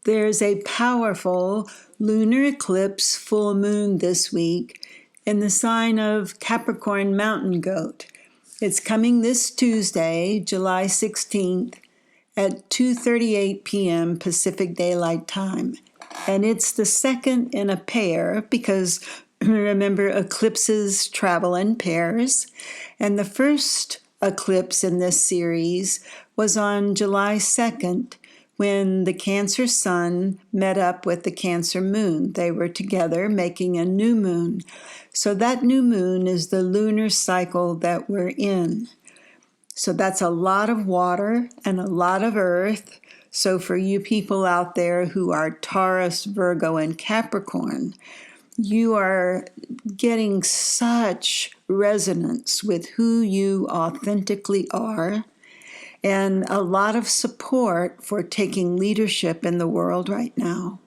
There's a powerful lunar eclipse full moon this week in the sign of Capricorn Mountain Goat. It's coming this Tuesday, July 16th at 2:38 p.m. Pacific Daylight Time. And it's the second in a pair because remember, eclipses travel in pairs. And the first eclipse in this series was on July 2nd when the Cancer sun met up with the Cancer moon. They were together making a new moon. So that new moon is the lunar cycle that we're in. So that's a lot of water and a lot of earth. So for you people out there who are Taurus, Virgo, and Capricorn, you are getting such resonance with who you authentically are and a lot of support for taking leadership in the world right now.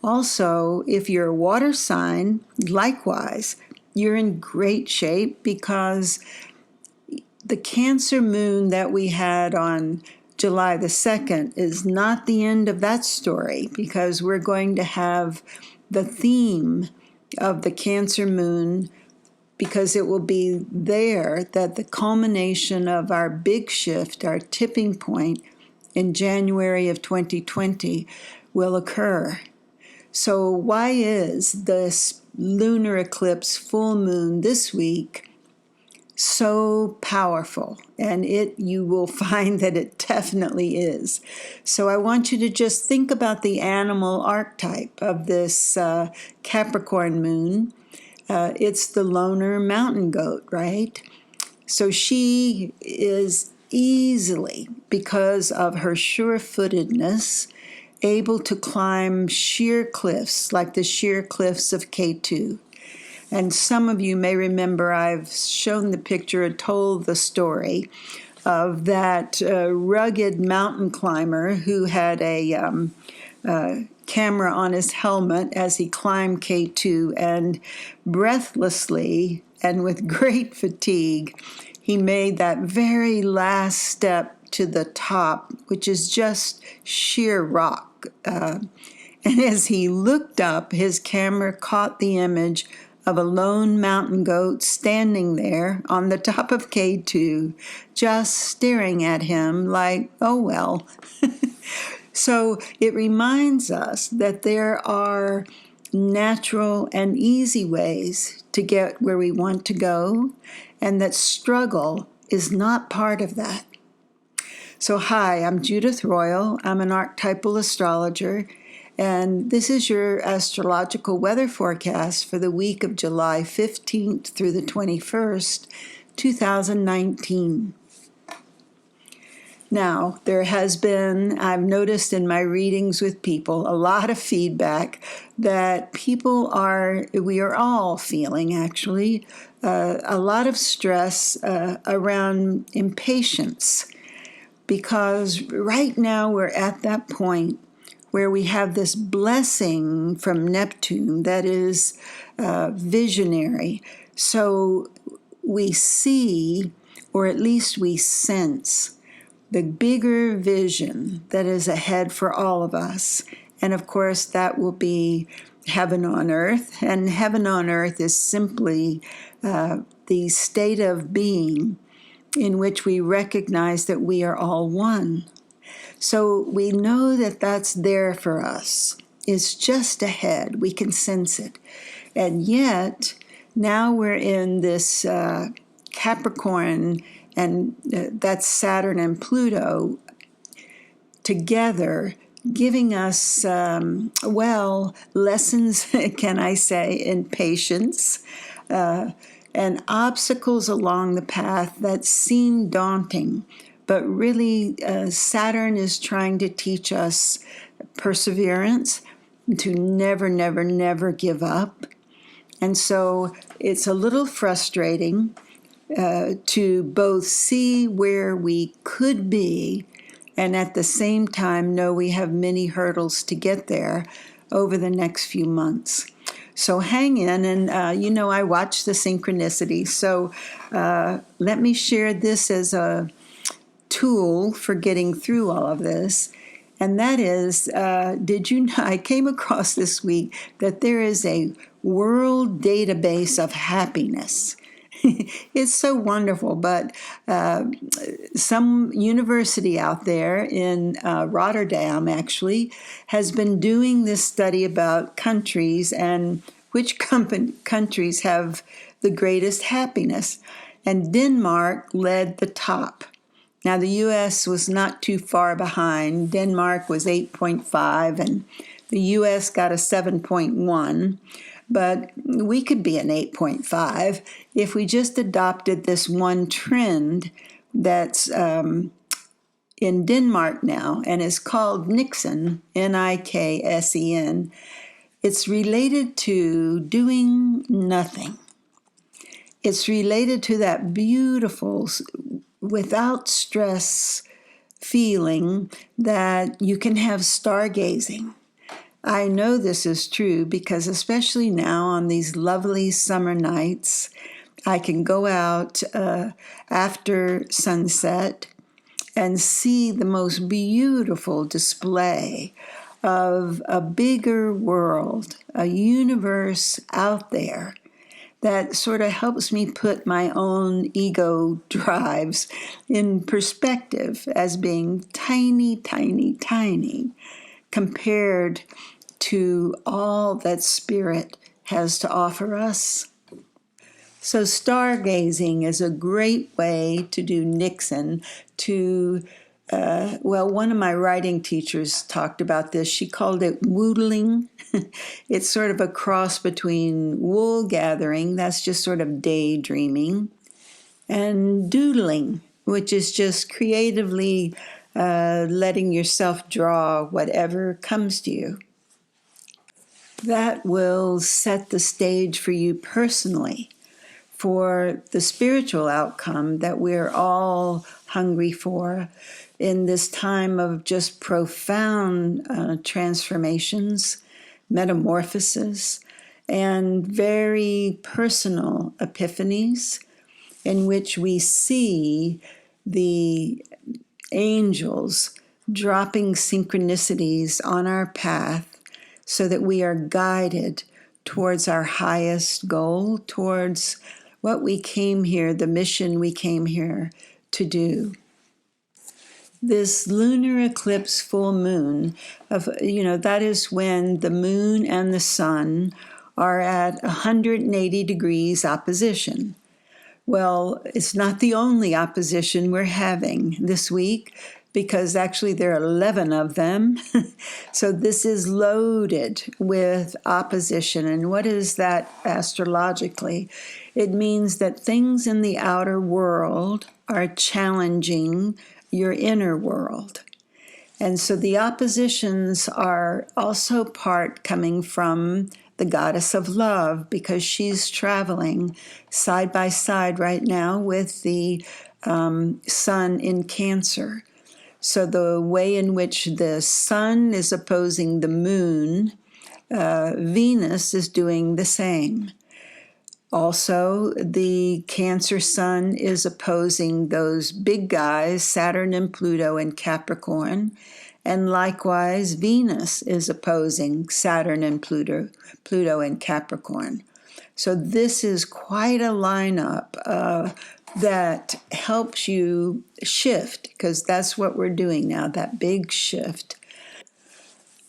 Also, if you're a water sign, likewise, you're in great shape because the Cancer moon that we had on July the 2nd is not the end of that story because we're going to have the theme of the Cancer moon because it will be there that the culmination of our big shift, our tipping point in January of 2020 will occur. So why is this lunar eclipse full moon this week so powerful? And you will find that it definitely is. So I want you to just think about the animal archetype of this Capricorn moon. It's the loner mountain goat, right? So she is easily, because of her sure-footedness, able to climb sheer cliffs like the sheer cliffs of K2. And some of you may remember I've shown the picture and told the story of that rugged mountain climber who had a camera on his helmet as he climbed K2, and breathlessly and with great fatigue, he made that very last step to the top, which is just sheer rock. And as he looked up, his camera caught the image of a lone mountain goat standing there on the top of K2, just staring at him like, oh well. So it reminds us that there are natural and easy ways to get where we want to go, and that struggle is not part of that. So hi, I'm Judith Royal. I'm an archetypal astrologer, and this is your astrological weather forecast for the week of July 15th through the 21st, 2019. Now, there has been, I've noticed in my readings with people, a lot of feedback that we are all feeling actually, a lot of stress around impatience. Because right now we're at that point where we have this blessing from Neptune that is visionary. So we see, or at least we sense, the bigger vision that is ahead for all of us. And of course, that will be heaven on earth. And heaven on earth is simply the state of being in which we recognize that we are all one. So we know that that's there for us. It's just ahead. We can sense it. And yet, now we're in this Capricorn, and that's Saturn and Pluto together, giving us, lessons, can I say, in patience, and obstacles along the path that seem daunting. But really, Saturn is trying to teach us perseverance, to never, never, never give up. And so it's a little frustrating to both see where we could be and at the same time know we have many hurdles to get there over the next few months. So hang in, and I watch the synchronicity. So let me share this as a tool for getting through all of this. And that is, did you know, I came across this week that there is a world database of happiness. It's so wonderful, but some university out there in Rotterdam actually has been doing this study about countries and which countries have the greatest happiness. And Denmark led the top. Now, the U.S. was not too far behind. Denmark was 8.5, and the U.S. got a 7.1. But we could be an 8.5 if we just adopted this one trend that's in Denmark now, and is called Niksen, Niksen. It's related to doing nothing. It's related to that beautiful, without stress feeling that you can have stargazing. I know this is true because especially now on these lovely summer nights, I can go out after sunset and see the most beautiful display of a bigger world, a universe out there that sort of helps me put my own ego drives in perspective as being tiny, tiny, tiny compared to all that Spirit has to offer us. So stargazing is a great way to do Niksen, one of my writing teachers talked about this. She called it woodling. It's sort of a cross between wool gathering, that's just sort of daydreaming, and doodling, which is just creatively letting yourself draw whatever comes to you. That will set the stage for you personally for the spiritual outcome that we're all hungry for in this time of just profound transformations, metamorphosis, and very personal epiphanies in which we see the angels dropping synchronicities on our path so that we are guided towards our highest goal, towards what we came here, the mission we came here to do. This lunar eclipse full moon, that is when the moon and the sun are at 180 degrees opposition. Well, it's not the only opposition we're having this week, because actually there are 11 of them. So this is loaded with opposition. And what is that astrologically? It means that things in the outer world are challenging your inner world. And so the oppositions are also part coming from the goddess of love, because she's traveling side by side right now with the sun in Cancer. So the way in which the sun is opposing the moon, Venus is doing the same. Also, the Cancer sun is opposing those big guys, Saturn and Pluto in Capricorn. And likewise, Venus is opposing Saturn and Pluto in Capricorn. So this is quite a lineup that helps you shift, because that's what we're doing now, that big shift.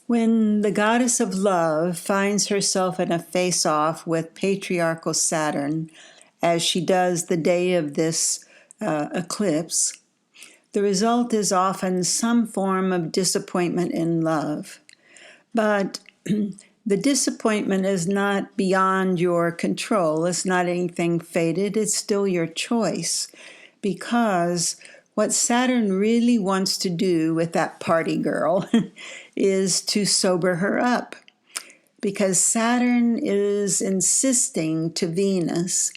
When the goddess of love finds herself in a face-off with patriarchal Saturn, as she does the day of this eclipse, the result is often some form of disappointment in love. But the disappointment is not beyond your control. It's not anything fated. It's still your choice. Because what Saturn really wants to do with that party girl is to sober her up. Because Saturn is insisting to Venus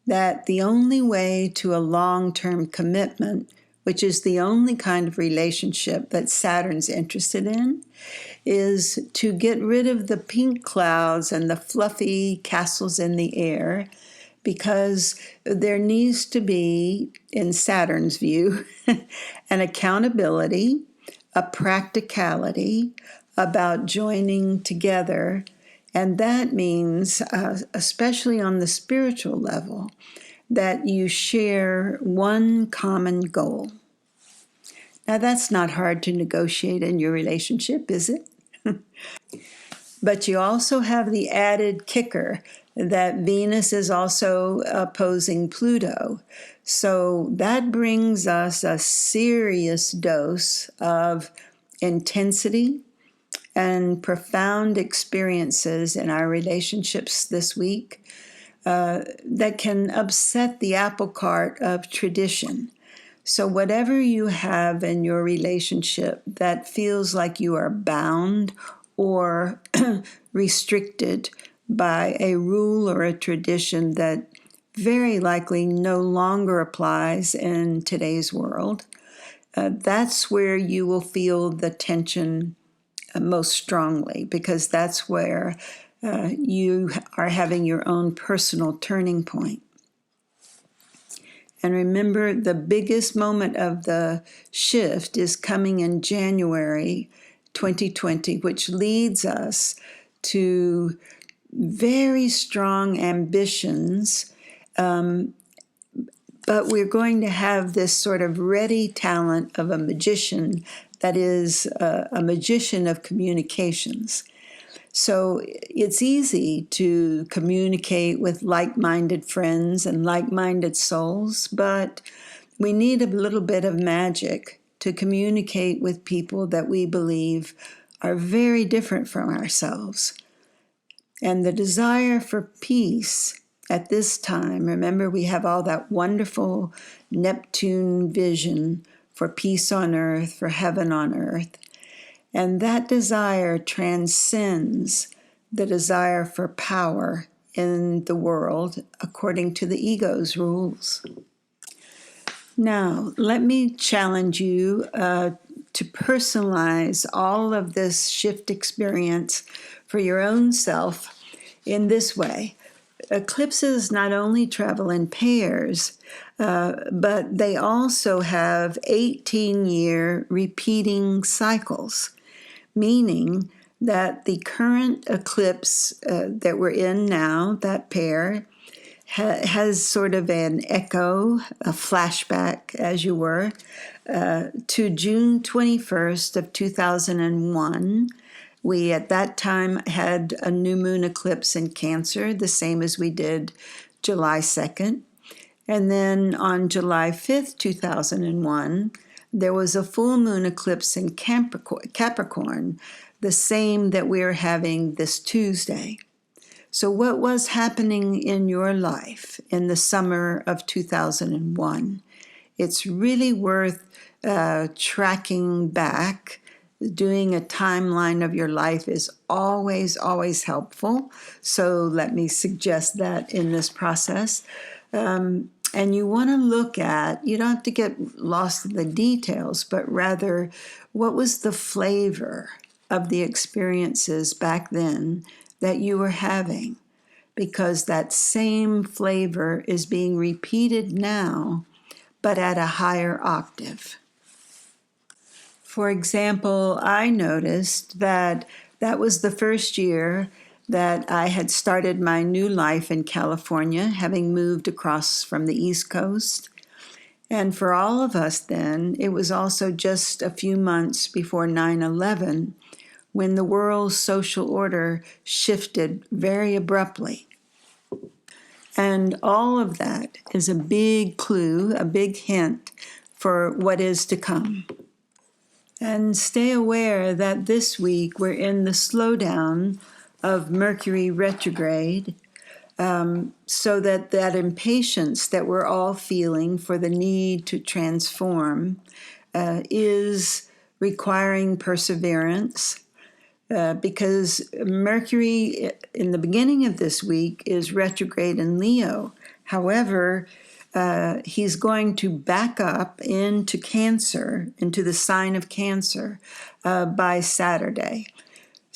that the only way to a long-term commitment, which is the only kind of relationship that Saturn's interested in, is to get rid of the pink clouds and the fluffy castles in the air, because there needs to be, in Saturn's view, an accountability, a practicality about joining together. And that means, especially on the spiritual level, that you share one common goal. Now, that's not hard to negotiate in your relationship, is it? But you also have the added kicker that Venus is also opposing Pluto. So that brings us a serious dose of intensity and profound experiences in our relationships this week that can upset the apple cart of tradition. So whatever you have in your relationship that feels like you are bound or restricted by a rule or a tradition that very likely no longer applies in today's world, that's where you will feel the tension most strongly, because that's where you are having your own personal turning point. And remember, the biggest moment of the shift is coming in January 2020, which leads us to very strong ambitions. But we're going to have this sort of ready talent of a magician that is a magician of communications. So it's easy to communicate with like-minded friends and like-minded souls, but we need a little bit of magic to communicate with people that we believe are very different from ourselves. And the desire for peace at this time, remember we have all that wonderful Neptune vision for peace on earth, for heaven on earth. And that desire transcends the desire for power in the world according to the ego's rules. Now, let me challenge you to personalize all of this shift experience for your own self in this way. Eclipses not only travel in pairs, but they also have 18-year repeating cycles, meaning that the current eclipse that we're in now, that pair, has sort of an echo, a flashback, as you were, to June 21st of 2001. We, at that time, had a new moon eclipse in Cancer, the same as we did July 2nd. And then on July 5th, 2001, there was a full moon eclipse in Capricorn, the same that we're having this Tuesday. So what was happening in your life in the summer of 2001? It's really worth tracking back. Doing a timeline of your life is always, always helpful. So let me suggest that in this process. And you want to look at, you don't have to get lost in the details, but rather, what was the flavor of the experiences back then that you were having? Because that same flavor is being repeated now, but at a higher octave. For example, I noticed that was the first year that I had started my new life in California, having moved across from the East Coast. And for all of us then, it was also just a few months before 9/11, when the world's social order shifted very abruptly. And all of that is a big clue, a big hint for what is to come. And stay aware that this week we're in the slowdown of Mercury retrograde, so that impatience that we're all feeling for the need to transform is requiring perseverance, because Mercury in the beginning of this week is retrograde in Leo. However, he's going to back up into Cancer, into the sign of Cancer, by Saturday.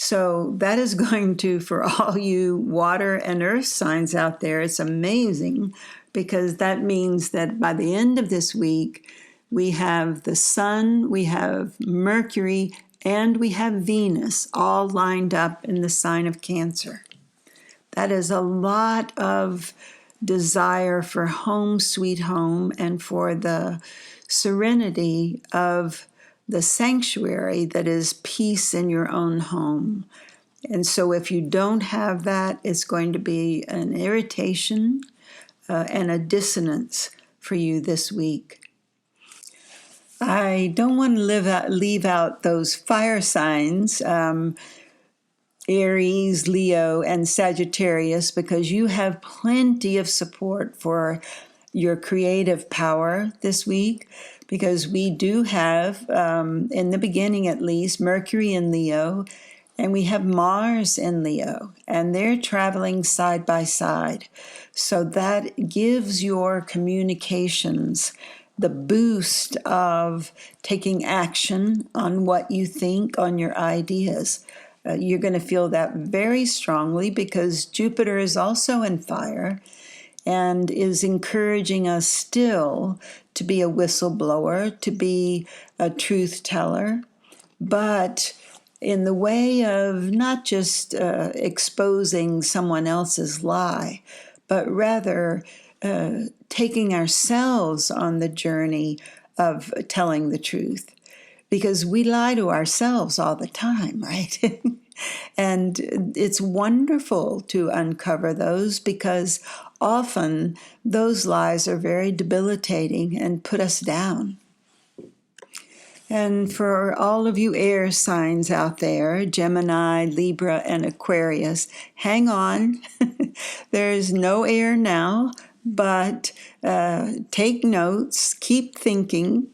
So that is going to, for all you water and earth signs out there, it's amazing, because that means that by the end of this week, we have the Sun, we have Mercury, and we have Venus all lined up in the sign of Cancer. That is a lot of desire for home sweet home and for the serenity of the sanctuary that is peace in your own home. And so if you don't have that, it's going to be an irritation and a dissonance for you this week. I don't want to leave out those fire signs, Aries, Leo, and Sagittarius, because you have plenty of support for your creative power this week, because we do have, in the beginning at least, Mercury in Leo, and we have Mars in Leo, and they're traveling side by side. So that gives your communications the boost of taking action on what you think, on your ideas. You're going to feel that very strongly because Jupiter is also in fire and is encouraging us still to be a whistleblower, to be a truth teller, but in the way of not just exposing someone else's lie, but rather taking ourselves on the journey of telling the truth. Because we lie to ourselves all the time, right? And it's wonderful to uncover those because often those lies are very debilitating and put us down. And for all of you air signs out there, Gemini, Libra, and Aquarius, hang on. There's no air now, but take notes, keep thinking.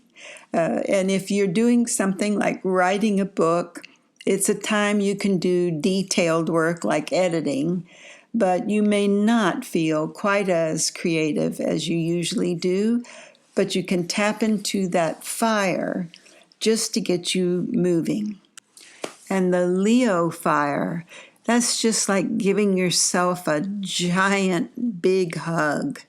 And if you're doing something like writing a book, it's a time you can do detailed work like editing, but you may not feel quite as creative as you usually do, but you can tap into that fire just to get you moving. And the Leo fire, that's just like giving yourself a giant big hug.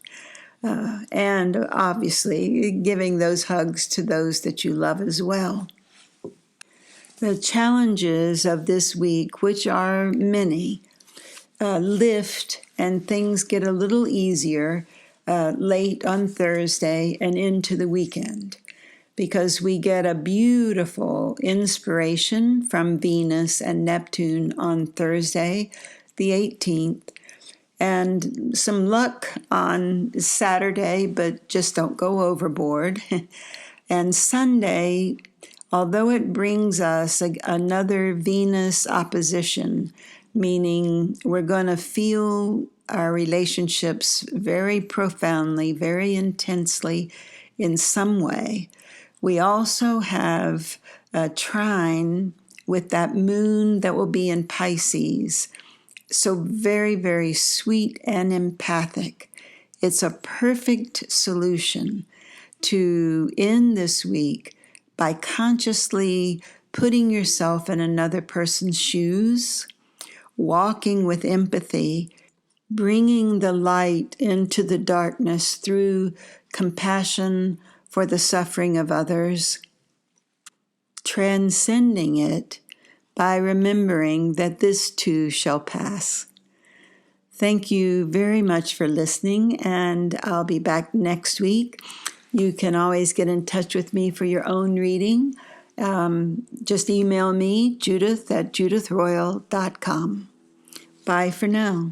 And obviously giving those hugs to those that you love as well. The challenges of this week, which are many, lift and things get a little easier late on Thursday and into the weekend, because we get a beautiful inspiration from Venus and Neptune on Thursday, the 18th, and some luck on Saturday, but just don't go overboard. And Sunday, although it brings us another Venus opposition, meaning we're going to feel our relationships very profoundly, very intensely in some way, we also have a trine with that moon that will be in Pisces. So very, very sweet and empathic. It's a perfect solution to end this week by consciously putting yourself in another person's shoes, walking with empathy, bringing the light into the darkness through compassion for the suffering of others, transcending it by remembering that this too shall pass. Thank you very much for listening, and I'll be back next week. You can always get in touch with me for your own reading. Just email me, Judith at judithroyal.com. Bye for now.